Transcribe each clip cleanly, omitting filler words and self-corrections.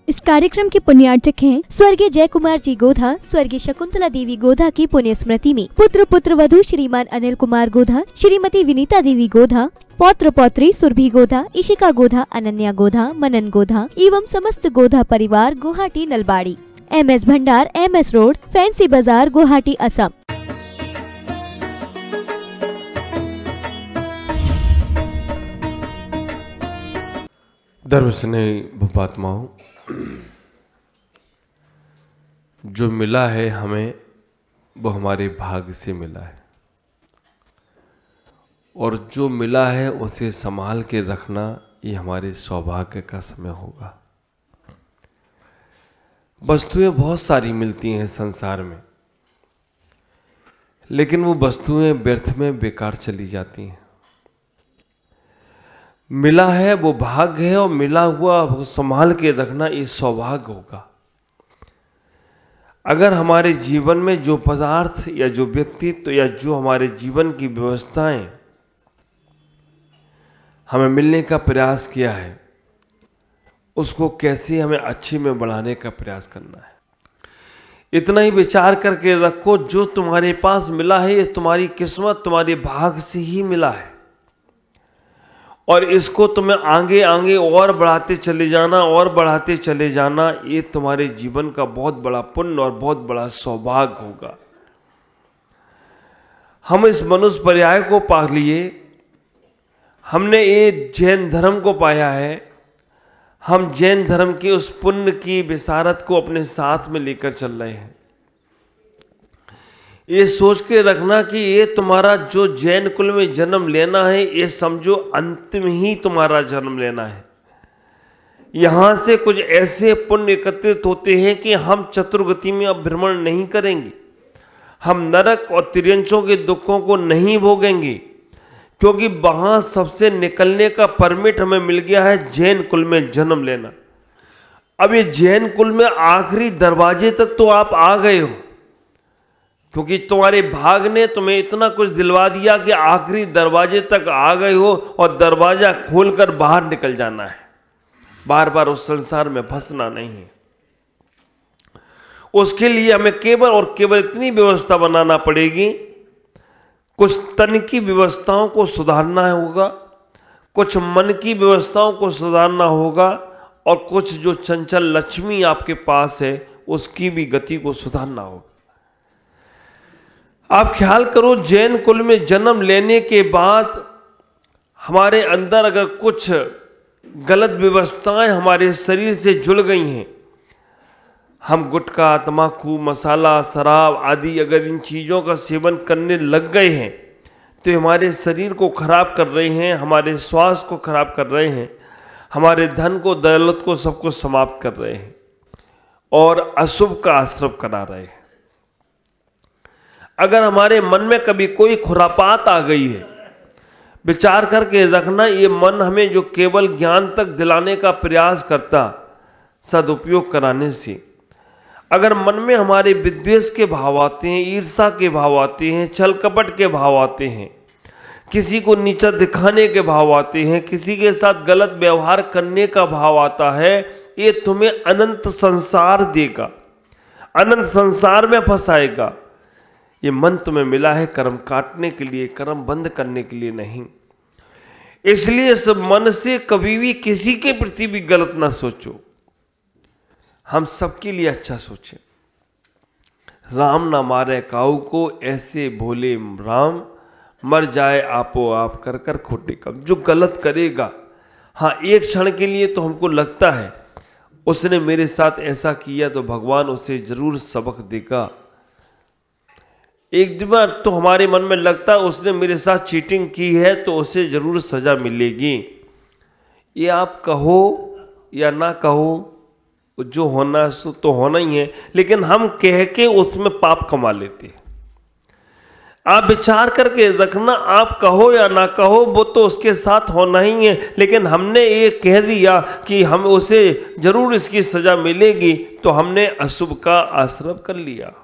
इस कार्यक्रम के पुण्यार्चक हैं स्वर्गीय जय कुमार जी गोधा, स्वर्गीय शकुंतला देवी गोधा की पुण्य स्मृति में पुत्र वधू श्रीमान अनिल कुमार गोधा, श्रीमती विनीता देवी गोधा, पौत्र पौत्री सुरभि गोधा, इशिका गोधा, अनन्या गोधा, मनन गोधा एवं समस्त गोधा परिवार गुवाहाटी नलबाड़ी, MS भंडार, MS रोड, फैंसी बाजार, गुवाहाटी, असम। धर्म स्नेही भूपात्माओं, जो मिला है हमें वो हमारे भाग्य से मिला है, और जो मिला है उसे संभाल के रखना ये हमारे सौभाग्य का समय होगा। वस्तुएं बहुत सारी मिलती हैं संसार में, लेकिन वो वस्तुएं व्यर्थ में बेकार चली जाती हैं। मिला है वो भाग्य है, और मिला हुआ वो संभाल के रखना ये सौभाग्य होगा। अगर हमारे जीवन में जो पदार्थ या जो व्यक्तित्व या जो हमारे जीवन की व्यवस्थाएं हमें मिलने का प्रयास किया है, उसको कैसे हमें अच्छे में बढ़ाने का प्रयास करना है, इतना ही विचार करके रखो। जो तुम्हारे पास मिला है ये तुम्हारी किस्मत, तुम्हारे भाग्य से ही मिला है, और इसको तुम्हें आगे आगे और बढ़ाते चले जाना और बढ़ाते चले जाना, ये तुम्हारे जीवन का बहुत बड़ा पुण्य और बहुत बड़ा सौभाग्य होगा। हम इस मनुष्य पर्याय को पा लिए, हमने ये जैन धर्म को पाया है। हम जैन धर्म के उस पुण्य की विशारत को अपने साथ में लेकर चल रहे हैं। ये सोच के रखना कि ये तुम्हारा जो जैन कुल में जन्म लेना है, ये समझो अंतिम ही तुम्हारा जन्म लेना है। यहां से कुछ ऐसे पुण्य एकत्रित होते हैं कि हम चतुर्गति में अब भ्रमण नहीं करेंगे, हम नरक और तिर्यंचों के दुखों को नहीं भोगेंगे, क्योंकि वहां सबसे निकलने का परमिट हमें मिल गया है जैन कुल में जन्म लेना। अब ये जैन कुल में आखिरी दरवाजे तक तो आप आ गए हो, क्योंकि तुम्हारे भाग ने तुम्हें इतना कुछ दिलवा दिया कि आखिरी दरवाजे तक आ गए हो, और दरवाजा खोलकर बाहर निकल जाना है। बार बार उस संसार में फंसना नहीं है। उसके लिए हमें केवल और केवल इतनी व्यवस्था बनाना पड़ेगी, कुछ तन की व्यवस्थाओं को सुधारना होगा, कुछ मन की व्यवस्थाओं को सुधारना होगा, और कुछ जो चंचल लक्ष्मी आपके पास है उसकी भी गति को सुधारना होगा। आप ख्याल करो, जैन कुल में जन्म लेने के बाद हमारे अंदर अगर कुछ गलत व्यवस्थाएं हमारे शरीर से जुड़ गई हैं, हम गुटखा, तम्बाकू, मसाला, शराब आदि अगर इन चीज़ों का सेवन करने लग गए हैं, तो हमारे शरीर को खराब कर रहे हैं, हमारे स्वास्थ्य को खराब कर रहे हैं, हमारे धन को, दौलत को, सबको समाप्त कर रहे हैं, और अशुभ का आश्रय करा रहे हैं। अगर हमारे मन में कभी कोई खुरापात आ गई है, विचार करके रखना, ये मन हमें जो केवल ज्ञान तक दिलाने का प्रयास करता, सदुपयोग कराने से, अगर मन में हमारे विद्वेष के भाव आते हैं, ईर्ष्या के भाव आते हैं, छल कपट के भाव आते हैं, किसी को नीचा दिखाने के भाव आते हैं, किसी के साथ गलत व्यवहार करने का भाव आता है, ये तुम्हें अनंत संसार देगा, अनंत संसार में फंसाएगा। ये मन तुम्हें मिला है कर्म काटने के लिए, कर्म बंद करने के लिए नहीं। इसलिए इस मन से कभी भी किसी के प्रति भी गलत ना सोचो, हम सबके लिए अच्छा सोचें। राम ना मारे काऊ को, ऐसे भोले राम, मर जाए आपो आप कर कर खोटे कम। जो गलत करेगा, हाँ एक क्षण के लिए तो हमको लगता है उसने मेरे साथ ऐसा किया तो भगवान उसे जरूर सबक देगा। एक बार तो हमारे मन में लगता है उसने मेरे साथ चीटिंग की है तो उसे जरूर सजा मिलेगी। ये आप कहो या ना कहो, जो होना सो तो होना ही है, लेकिन हम कह के उसमें पाप कमा लेते हैं। आप विचार करके रखना, आप कहो या ना कहो वो तो उसके साथ होना ही है, लेकिन हमने ये कह दिया कि हम उसे जरूर इसकी सजा मिलेगी, तो हमने अशुभ का आश्रय कर लिया।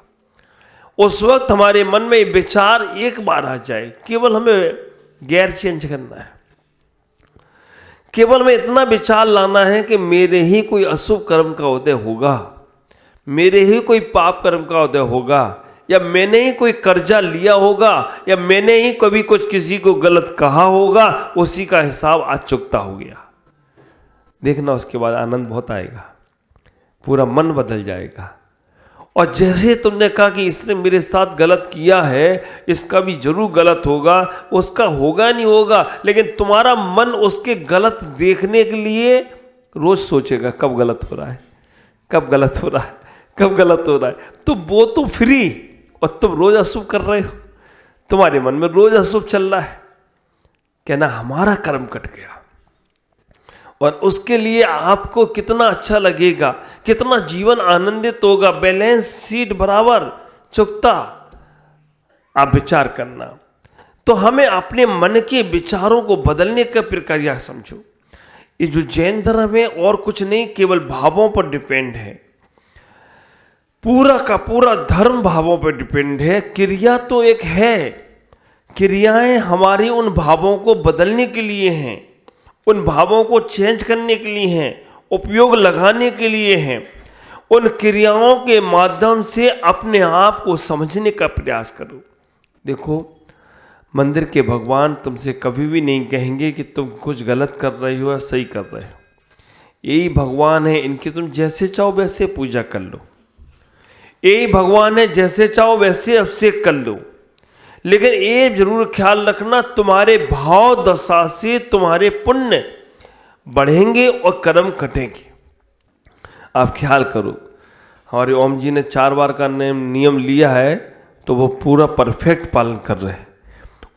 उस वक्त हमारे मन में विचार एक बार आ जाए, केवल हमें गैर चेंज करना है केवल में इतना विचार लाना है कि मेरे ही कोई अशुभ कर्म का उदय होगा, मेरे ही कोई पाप कर्म का उदय होगा, या मैंने ही कोई कर्जा लिया होगा, या मैंने ही कभी कुछ किसी को गलत कहा होगा, उसी का हिसाब आज चुकता हो गया। देखना उसके बाद आनंद बहुत आएगा, पूरा मन बदल जाएगा। और जैसे तुमने कहा कि इसने मेरे साथ गलत किया है, इसका भी जरूर गलत होगा, उसका होगा नहीं होगा, लेकिन तुम्हारा मन उसके गलत देखने के लिए रोज सोचेगा कब गलत हो रहा है, कब गलत हो रहा है, कब गलत हो रहा है। तो वो तो फ्री, और तुम रोज अशुभ कर रहे हो, तुम्हारे मन में रोज अशुभ चल रहा है। कहना हमारा कर्म कट गया, और उसके लिए आपको कितना अच्छा लगेगा, कितना जीवन आनंदित होगा, बैलेंस शीट बराबर चुकता। आप विचार करना। तो हमें अपने मन के विचारों को बदलने का प्रक्रिया समझो। ये जो जैन धर्म है और कुछ नहीं, केवल भावों पर डिपेंड है, पूरा का पूरा धर्म भावों पर डिपेंड है। क्रिया तो एक है, क्रियाएं हमारी उन भावों को बदलने के लिए हैं, उन भावों को चेंज करने के लिए हैं, उपयोग लगाने के लिए हैं। उन क्रियाओं के माध्यम से अपने आप को समझने का प्रयास करो। देखो, मंदिर के भगवान तुमसे कभी भी नहीं कहेंगे कि तुम कुछ गलत कर रहे हो या सही कर रहे हो। यही भगवान है, इनकी तुम जैसे चाहो वैसे पूजा कर लो। यही भगवान है, जैसे चाहो वैसे अभिषेक कर लो। लेकिन ये जरूर ख्याल रखना, तुम्हारे भाव दशा से तुम्हारे पुण्य बढ़ेंगे और कर्म घटेंगे। आप ख्याल करो, हमारे ओम जी ने 4 बार का नियम लिया है, तो वो पूरा परफेक्ट पालन कर रहे हैं।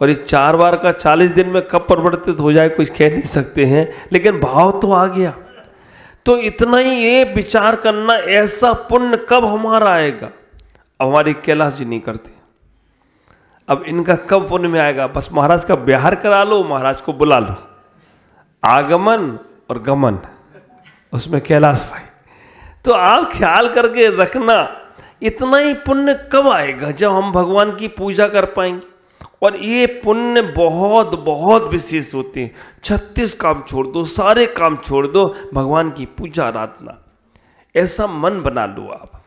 और ये 4 बार का 40 दिन में कब परिवर्तित हो जाए कुछ कह नहीं सकते हैं, लेकिन भाव तो आ गया। तो इतना ही ये विचार करना, ऐसा पुण्य कब हमारा आएगा। अब हमारी कैलाश जी नहीं करते, अब इनका कब पुण्य में आएगा। बस महाराज का ब्याह करा लो, महाराज को बुला लो, आगमन और गमन, उसमें कैलाश भाई। तो आप ख्याल करके रखना, इतना ही पुण्य कब आएगा जब हम भगवान की पूजा कर पाएंगे। और ये पुण्य बहुत बहुत विशेष होते हैं। 36 काम छोड़ दो, सारे काम छोड़ दो, भगवान की पूजा आराधना, ऐसा मन बना लो आप,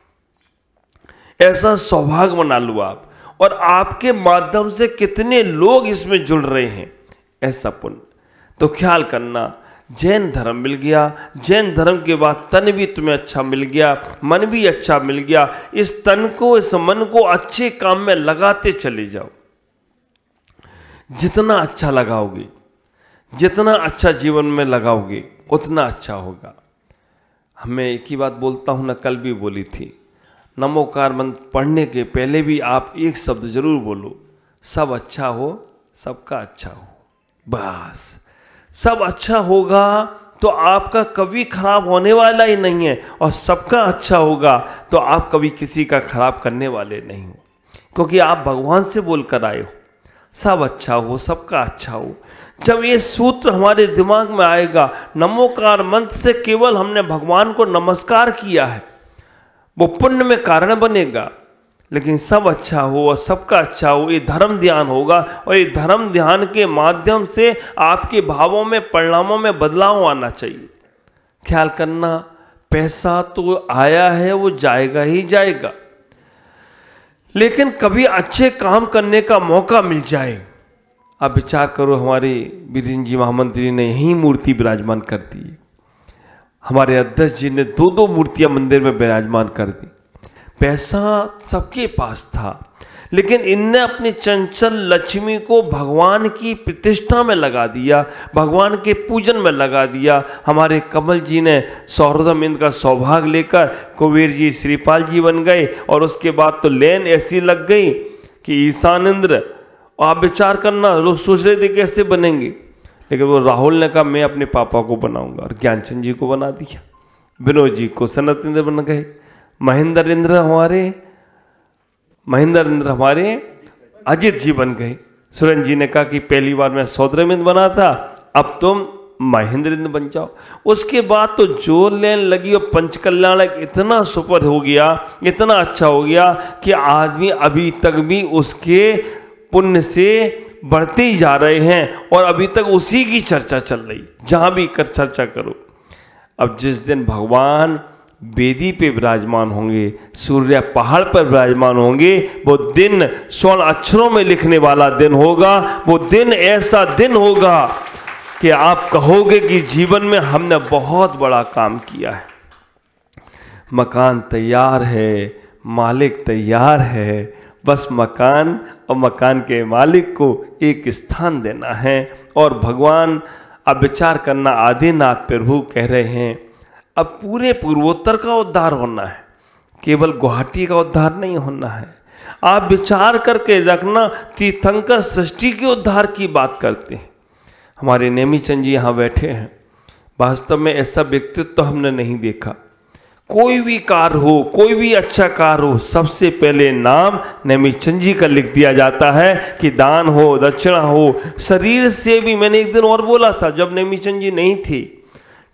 ऐसा सौभाग्य बना लो आप। और आपके माध्यम से कितने लोग इसमें जुड़ रहे हैं, ऐसा पुण्य। तो ख्याल करना, जैन धर्म मिल गया, जैन धर्म के बाद तन भी तुम्हें अच्छा मिल गया, मन भी अच्छा मिल गया। इस तन को, इस मन को अच्छे काम में लगाते चले जाओ। जितना अच्छा लगाओगे, जितना अच्छा जीवन में लगाओगे, उतना अच्छा होगा। हमें एक ही बात बोलता हूं ना, कल भी बोली थी, नमोकार मंत्र पढ़ने के पहले भी आप एक शब्द जरूर बोलो, सब अच्छा हो, सबका अच्छा हो। बस सब अच्छा होगा तो आपका कभी खराब होने वाला ही नहीं है, और सबका अच्छा होगा तो आप कभी किसी का खराब करने वाले नहीं हो, क्योंकि आप भगवान से बोलकर आए हो, सब अच्छा हो, सबका अच्छा हो। जब ये सूत्र हमारे दिमाग में आएगा, नमोकार मंत्र से केवल हमने भगवान को नमस्कार किया है, वो पुण्य में कारण बनेगा। लेकिन सब अच्छा हो और सबका अच्छा हो, ये धर्म ध्यान होगा, और ये धर्म ध्यान के माध्यम से आपके भावों में, परिणामों में बदलाव आना चाहिए। ख्याल करना, पैसा तो आया है, वो जाएगा ही जाएगा, लेकिन कभी अच्छे काम करने का मौका मिल जाए। आप विचार करो, हमारे बीरेन जी महामंत्री ने यही मूर्ति विराजमान कर दी, हमारे अध्यक्ष जी ने 2-2 मूर्तियां मंदिर में विराजमान कर दी। पैसा सबके पास था, लेकिन इनने अपनी चंचल लक्ष्मी को भगवान की प्रतिष्ठा में लगा दिया, भगवान के पूजन में लगा दिया। हमारे कमल जी ने सौरधम इंद्र का सौभाग्य लेकर कुबेर जी श्रीपाल जी बन गए, और उसके बाद तो लेन ऐसी लग गई कि ईशान इंद्र। आप विचार करना, लोग सोच रहे थे कैसे बनेंगे, लेकिन वो राहुल ने कहा मैं अपने पापा को बनाऊंगा, और ज्ञानचंद जी को बना दिया, विनोद जी को सनत इंद्र बन गए, महेंद्र इंद्र हमारे अजित जी बन गए। सुरेंद्र जी ने कहा कि पहली बार मैं सौद्रम इंद्र बना था, अब तुम महेंद्र इंद्र बन जाओ। उसके बाद तो जो लेन लगी, और पंचकल्याणक इतना सुपर हो गया, इतना अच्छा हो गया कि आदमी अभी तक भी उसके पुण्य से बढ़ते ही जा रहे हैं और अभी तक उसी की चर्चा चल रही, जहां भी कर चर्चा करो। अब जिस दिन भगवान वेदी पे विराजमान होंगे, सूर्य पहाड़ पर विराजमान होंगे, वो दिन स्वर्ण अक्षरों में लिखने वाला दिन होगा। वो दिन ऐसा दिन होगा कि आप कहोगे कि जीवन में हमने बहुत बड़ा काम किया है। मकान तैयार है, मालिक तैयार है, बस मकान और मकान के मालिक को एक स्थान देना है। और भगवान अब विचार करना, आदिनाथ प्रभु कह रहे हैं अब पूरे पूर्वोत्तर का उद्धार होना है, केवल गुवाहाटी का उद्धार नहीं होना है। आप विचार करके रखना, तीर्थंकर सृष्टि के उद्धार की बात करते हैं। हमारे नेमीचंद जी यहाँ बैठे हैं, वास्तव में ऐसा व्यक्तित्व तो हमने नहीं देखा। कोई भी कार्य हो, कोई भी अच्छा कार्य हो, सबसे पहले नाम नेमीचंद जी का लिख दिया जाता है कि दान हो, दक्षिणा हो। शरीर से भी मैंने एक दिन और बोला था जब नेमीचंद जी नहीं थी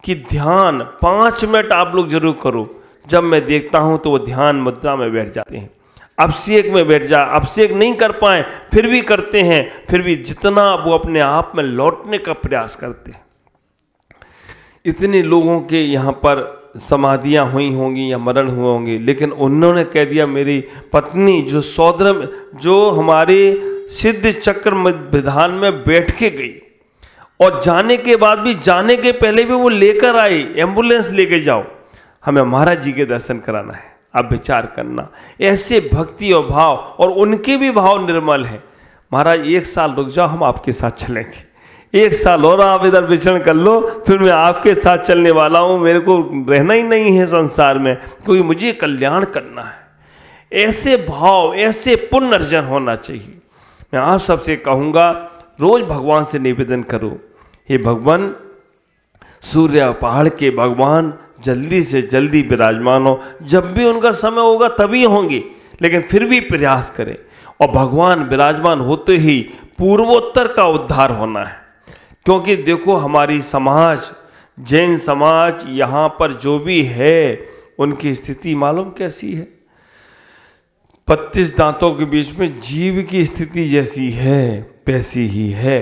कि ध्यान 5 मिनट आप लोग जरूर करो। जब मैं देखता हूं तो वो ध्यान मुद्रा में बैठ जाते हैं, अभिषेक में बैठ जा, अभिषेक नहीं कर पाए फिर भी करते हैं, फिर भी जितना वो अपने आप में लौटने का प्रयास करते हैं। इतने लोगों के यहाँ पर समाधियाँ हुई होंगी या मरण हुए होंगे, लेकिन उन्होंने कह दिया मेरी पत्नी जो सौदर जो हमारे सिद्ध चक्र विधान में बैठ के गई, और जाने के बाद भी, जाने के पहले भी वो लेकर आई, एम्बुलेंस लेके जाओ, हमें महाराज जी के दर्शन कराना है। आप विचार करना, ऐसे भक्ति और भाव, और उनके भी भाव निर्मल है। महाराज 1 साल रुक जाओ, हम आपके साथ चलेंगे, 1 साल और आप इधर विचरण कर लो, फिर मैं आपके साथ चलने वाला हूँ, मेरे को रहना ही नहीं है संसार में, क्योंकि मुझे कल्याण करना है। ऐसे भाव, ऐसे पुण्य अर्जन होना चाहिए। मैं आप सबसे कहूँगा रोज भगवान से निवेदन करो, हे भगवान सूर्य पहाड़ के भगवान जल्दी से जल्दी विराजमान हो। जब भी उनका समय होगा तभी होंगे, लेकिन फिर भी प्रयास करें। और भगवान विराजमान होते ही पूर्वोत्तर का उद्धार होना है। क्योंकि देखो हमारी समाज, जैन समाज यहाँ पर जो भी है, उनकी स्थिति मालूम कैसी है? 32 दांतों के बीच में जीव की स्थिति जैसी है वैसी ही है।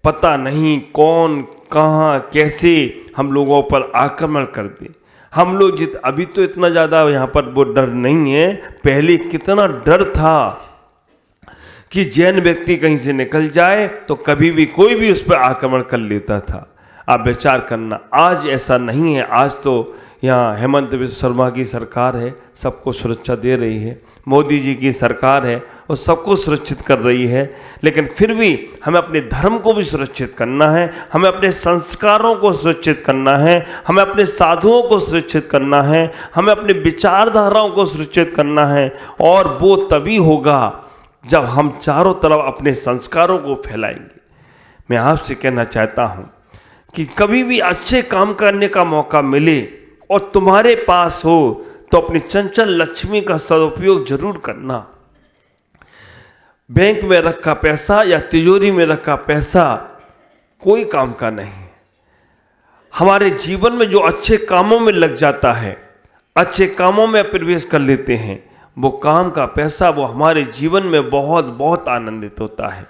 पता नहीं कौन कहाँ कैसे हम लोगों पर आक्रमण कर दे। हम लोग अभी तो इतना ज़्यादा यहाँ पर वो डर नहीं है, पहले कितना डर था कि जैन व्यक्ति कहीं से निकल जाए तो कभी भी कोई भी उस पर आक्रमण कर लेता था। आप विचार करना, आज ऐसा नहीं है। आज तो यहाँ हेमंत बिस्व शर्मा की सरकार है, सबको सुरक्षा दे रही है। मोदी जी की सरकार है, वो सबको सुरक्षित कर रही है। लेकिन फिर भी हमें अपने धर्म को भी सुरक्षित करना है, हमें अपने संस्कारों को सुरक्षित करना है, हमें अपने साधुओं को सुरक्षित करना है, हमें अपने विचारधाराओं को सुरक्षित करना है। और वो तभी होगा जब हम चारों तरफ अपने संस्कारों को फैलाएंगे। मैं आपसे कहना चाहता हूँ कि कभी भी अच्छे काम करने का मौका मिले और तुम्हारे पास हो तो अपनी चंचल लक्ष्मी का सदुपयोग जरूर करना। बैंक में रखा पैसा या तिजोरी में रखा पैसा कोई काम का नहीं है। हमारे जीवन में जो अच्छे कामों में लग जाता है, अच्छे कामों में प्रवेश कर लेते हैं, वो काम का पैसा वो हमारे जीवन में बहुत बहुत आनंदित होता है।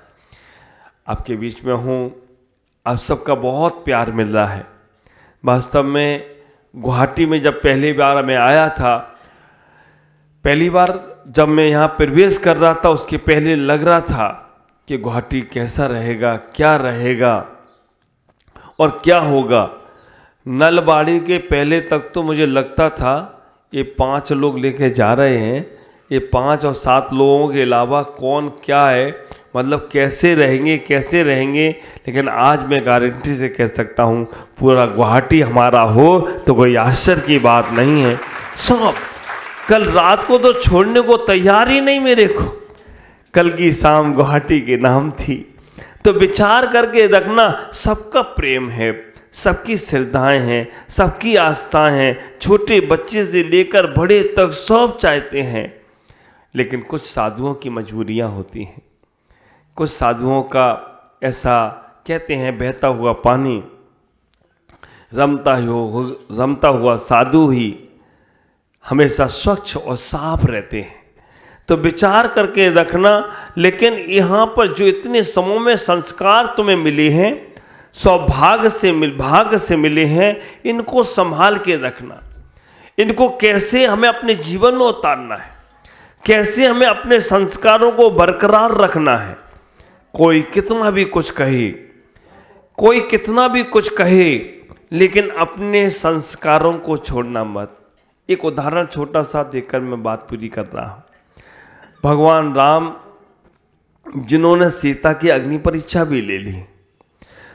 आपके बीच में हूँ, आप सबका बहुत प्यार मिल रहा है। वास्तव में गुवाहाटी में जब पहली बार मैं आया था, पहली बार जब मैं यहाँ प्रवेश कर रहा था, उसके पहले लग रहा था कि गुवाहाटी कैसा रहेगा, क्या रहेगा और क्या होगा। नलबाड़ी के पहले तक तो मुझे लगता था ये 5 लोग लेके जा रहे हैं, ये 5 और 7 लोगों के अलावा कौन क्या है, मतलब कैसे रहेंगे। लेकिन आज मैं गारंटी से कह सकता हूँ पूरा गुवाहाटी हमारा हो तो कोई आश्चर्य की बात नहीं है। सब कल रात को तो छोड़ने को तैयार ही नहीं मेरे को, कल की शाम गुवाहाटी के नाम थी। तो विचार करके रखना, सबका प्रेम है, सबकी श्रद्धाएं हैं, सबकी आस्थाएं हैं, छोटे बच्चे से लेकर बड़े तक सब चाहते हैं। लेकिन कुछ साधुओं की मजबूरियां होती हैं, कुछ साधुओं का ऐसा कहते हैं बहता हुआ पानी, रमता हुआ साधु ही हमेशा स्वच्छ और साफ रहते हैं। तो विचार करके रखना। लेकिन यहाँ पर जो इतने समूह में संस्कार तुम्हें मिले हैं, सौभाग्य से मिले हैं, इनको संभाल के रखना। इनको कैसे हमें अपने जीवन में उतारना है, कैसे हमें अपने संस्कारों को बरकरार रखना है। कोई कितना भी कुछ कहे, कोई कितना भी कुछ कहे, लेकिन अपने संस्कारों को छोड़ना मत। एक उदाहरण छोटा सा देकर मैं बात पूरी कर रहा हूं। भगवान राम जिन्होंने सीता की अग्नि परीक्षा भी ले ली,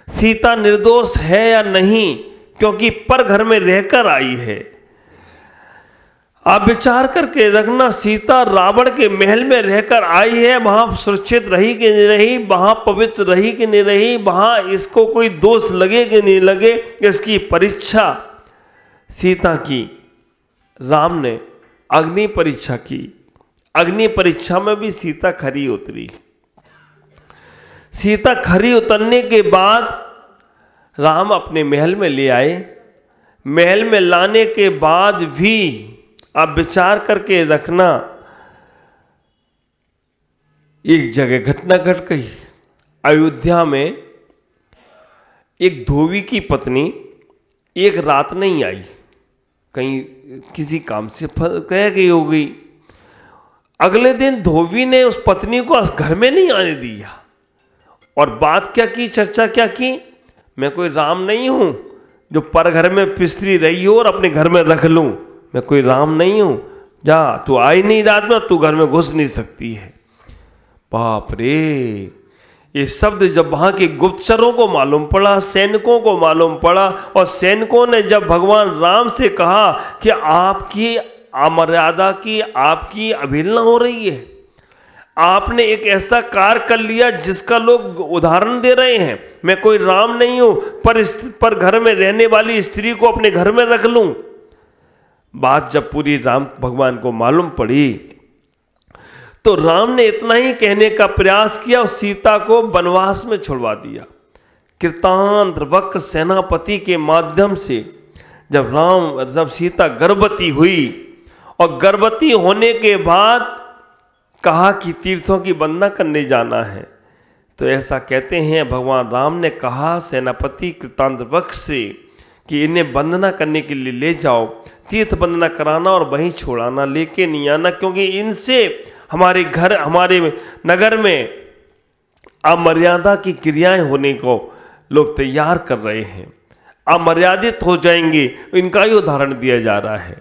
सीता निर्दोष है या नहीं, क्योंकि पर घर में रहकर आई है। आप विचार करके रखना, सीता रावण के महल में रहकर आई है, वहां सुरक्षित रही कि नहीं रही, वहां पवित्र रही कि नहीं रही, वहां इसको कोई दोष लगे कि नहीं लगे, इसकी परीक्षा सीता की राम ने अग्नि परीक्षा की। अग्नि परीक्षा में भी सीता खरी उतरी। सीता खरी उतरने के बाद राम अपने महल में ले आए। महल में लाने के बाद भी आप विचार करके रखना, एक जगह घटना घट गई। अयोध्या में एक धोबी की पत्नी एक रात नहीं आई, कहीं किसी काम से रह गई हो गई। अगले दिन धोबी ने उस पत्नी को घर में नहीं आने दिया। और बात क्या की, चर्चा क्या की, मैं कोई राम नहीं हूं जो पर घर में पिसरी रही हो और अपने घर में रख लूं। मैं कोई राम नहीं हूं, जा तू आई नहीं रात में, तू घर में घुस नहीं सकती है। बाप रे, ये शब्द जब वहां के गुप्तचरों को मालूम पड़ा, सैनिकों को मालूम पड़ा, और सैनिकों ने जब भगवान राम से कहा कि आपकी अमर्यादा की, आपकी अवहेलना हो रही है, आपने एक ऐसा कार्य कर लिया जिसका लोग उदाहरण दे रहे हैं, मैं कोई राम नहीं हूं पर घर में रहने वाली स्त्री को अपने घर में रख लूं। बात जब पूरी राम भगवान को मालूम पड़ी तो राम ने इतना ही कहने का प्रयास किया और सीता को वनवास में छुड़वा दिया। कृतांतवक्र सेनापति के माध्यम से जब सीता गर्भवती हुई, और गर्भवती होने के बाद कहा कि तीर्थों की वंदना करने जाना है, तो ऐसा कहते हैं भगवान राम ने कहा सेनापति कृतांतवक्र से कि इन्हें वंदना करने के लिए ले जाओ, तीर्थ वंदना कराना और वहीं छोड़ाना, लेके नहीं आना, क्योंकि इनसे हमारे नगर में अमर्यादा की क्रियाएं होने को लोग तैयार कर रहे हैं, अमर्यादित हो जाएंगे। इनका ही उदाहरण दिया जा रहा है।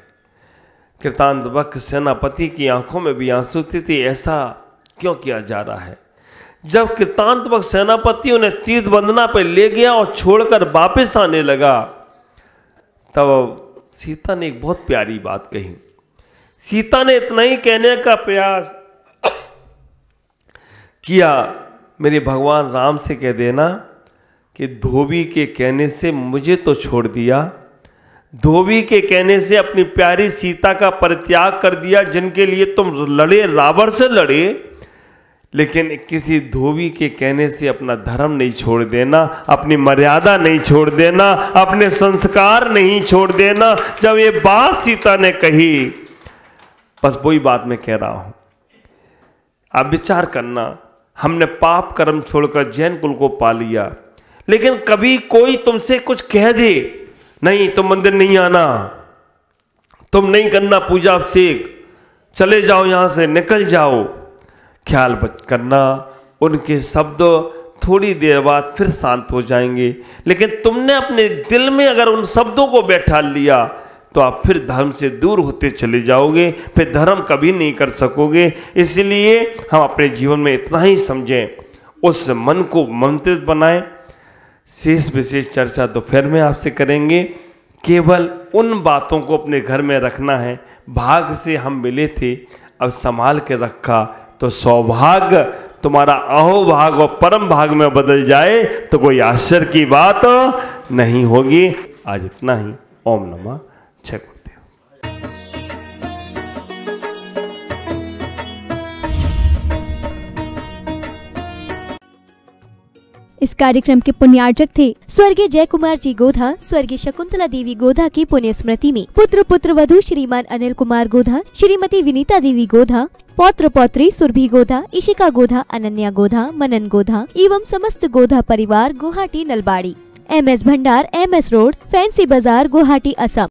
कृतांतवक्र सेनापति की आंखों में भी आंसू थे, ऐसा क्यों किया जा रहा है। जब कृतांतवक्र सेनापति उन्हें तीर्थ वंदना पर ले गया और छोड़कर वापस आने लगा, तब सीता ने एक बहुत प्यारी बात कही। सीता ने इतना ही कहने का प्रयास किया, मेरे भगवान राम से कह देना कि धोबी के कहने से मुझे तो छोड़ दिया, धोबी के कहने से अपनी प्यारी सीता का परित्याग कर दिया, जिनके लिए तुम लड़े, रावण से लड़े, लेकिन किसी धोबी के कहने से अपना धर्म नहीं छोड़ देना, अपनी मर्यादा नहीं छोड़ देना, अपने संस्कार नहीं छोड़ देना। जब ये बात सीता ने कही, बस वही बात मैं कह रहा हूं, आप विचार करना, हमने पाप कर्म छोड़कर जैन कुल को पा लिया, लेकिन कभी कोई तुमसे कुछ कह दे, नहीं तुम मंदिर नहीं आना, तुम नहीं करना पूजा अभिषेक, चले जाओ यहां से, निकल जाओ, ख्याल करना, उनके शब्द थोड़ी देर बाद फिर शांत हो जाएंगे, लेकिन तुमने अपने दिल में अगर उन शब्दों को बैठा लिया तो आप फिर धर्म से दूर होते चले जाओगे, फिर धर्म कभी नहीं कर सकोगे। इसलिए हम अपने जीवन में इतना ही समझें, उस मन को मंत्रित बनाएं। शेष विशेष चर्चा दोपहर में आपसे करेंगे। केवल उन बातों को अपने घर में रखना है। भाग्य से हम मिले थे, अब संभाल के रखा तो सौभाग्य तुम्हारा अहोभाग और परम भाग में बदल जाए तो कोई आश्चर्य की बात नहीं होगी। आज इतना ही। ओम नमः जय गुरुदेव। इस कार्यक्रम के पुण्यार्जक थे स्वर्गीय जय कुमार जी गोधा। स्वर्गीय शकुंतला देवी गोधा की पुण्य स्मृति में पुत्र पुत्रवधू श्रीमान अनिल कुमार गोधा, श्रीमती विनीता देवी गोधा, पौत्र पौत्री सुरभि गोधा, इशिका गोधा, अनन्या गोधा, मनन गोधा एवं समस्त गोधा परिवार गुवाहाटी नलबाड़ी। MS भंडार, MS रोड, फैंसी बाजार, गुवाहाटी, असम।